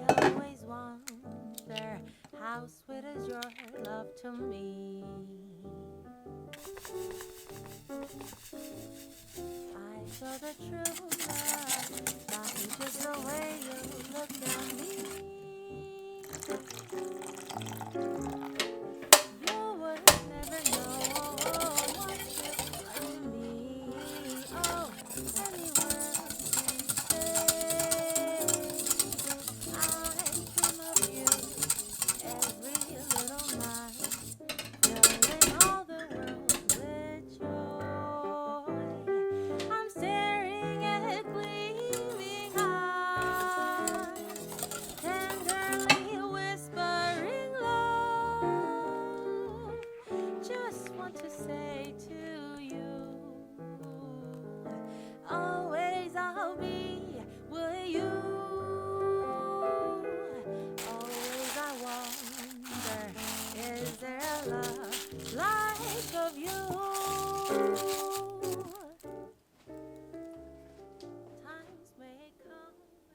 always wonder how sweet is your love to me. I show the true love, not just the way you look at me. You would never know what you are to me. Oh, any word you say, I dream of you every little night, filling all the world with joy. I'm staring at gleaming eyes, tenderly whispering love. Just want to say to you, always I'll be with you. Always I wonder, is there a love like of you? Times may come, may go.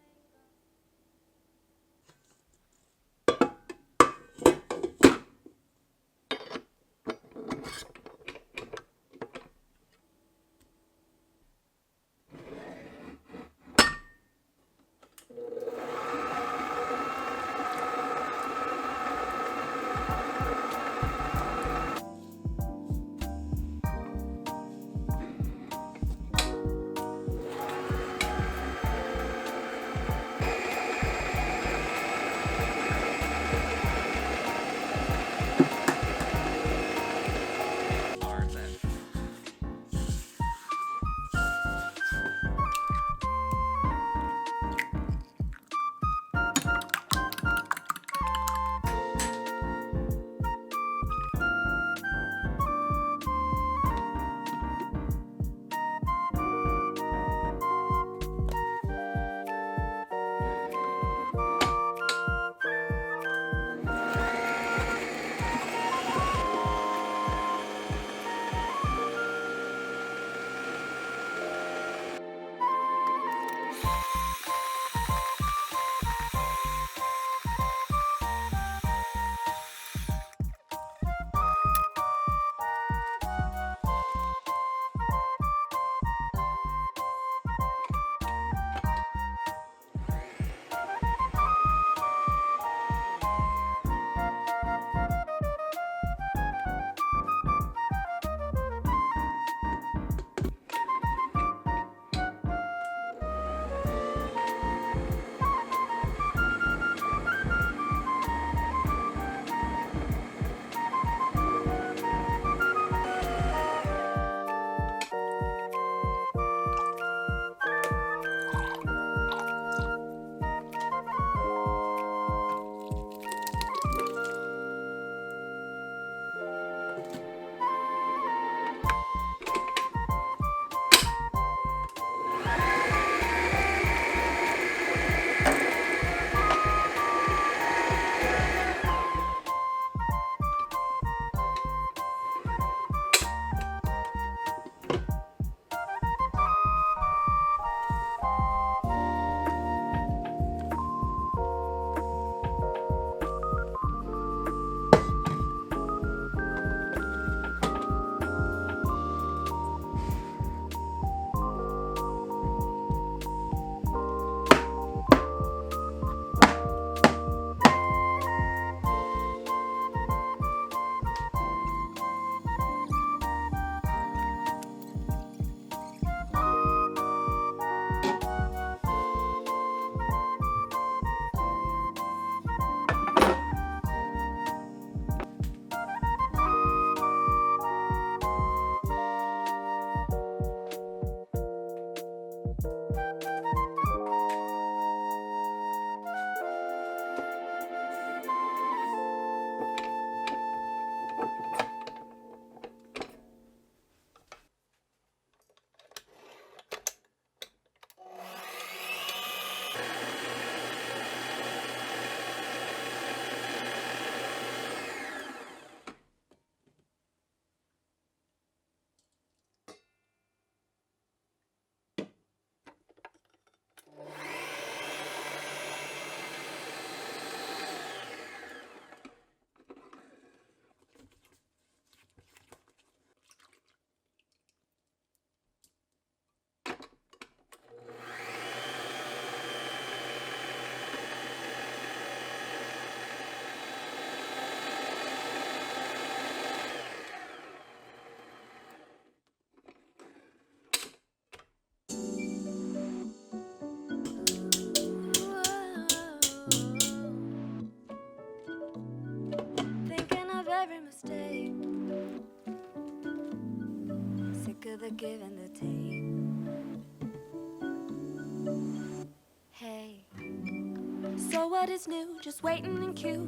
is new, just waiting in queue.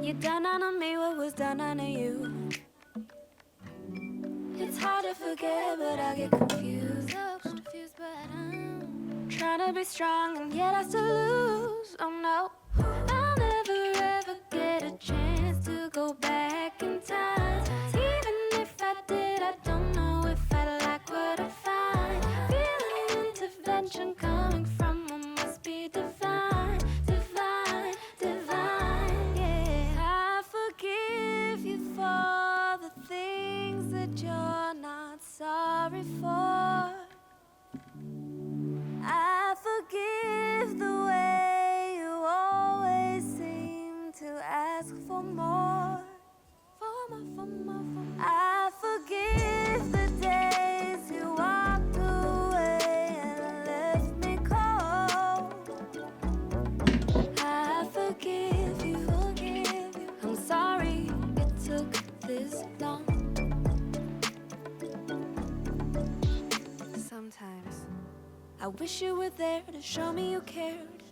You done on me what was done on you. It's hard to forget, but I get confused. So confused, but I'm trying to be strong, and yet I still lose. Oh no, I'll never ever get a chance to go back in time. Even if I did, I don't know if I like what I find. Feeling intervention coming from what must be divine, divine, divine. Yeah, I forgive you for the things that you're not sorry for. I forgive the way you always seem to ask for more. For more, for more, for more. I forgive the days you walked away and left me cold. I forgive you, forgive you. I'm sorry it took this long. Sometimes I wish you were there to show me you cared.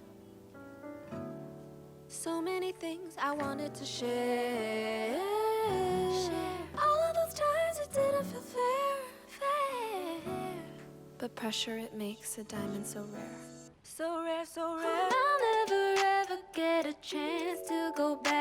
So many things I wanted to share. All of those times it didn't feel fair. But pressure, it makes a diamond so rare. So rare, so rare. I'll never ever get a chance to go back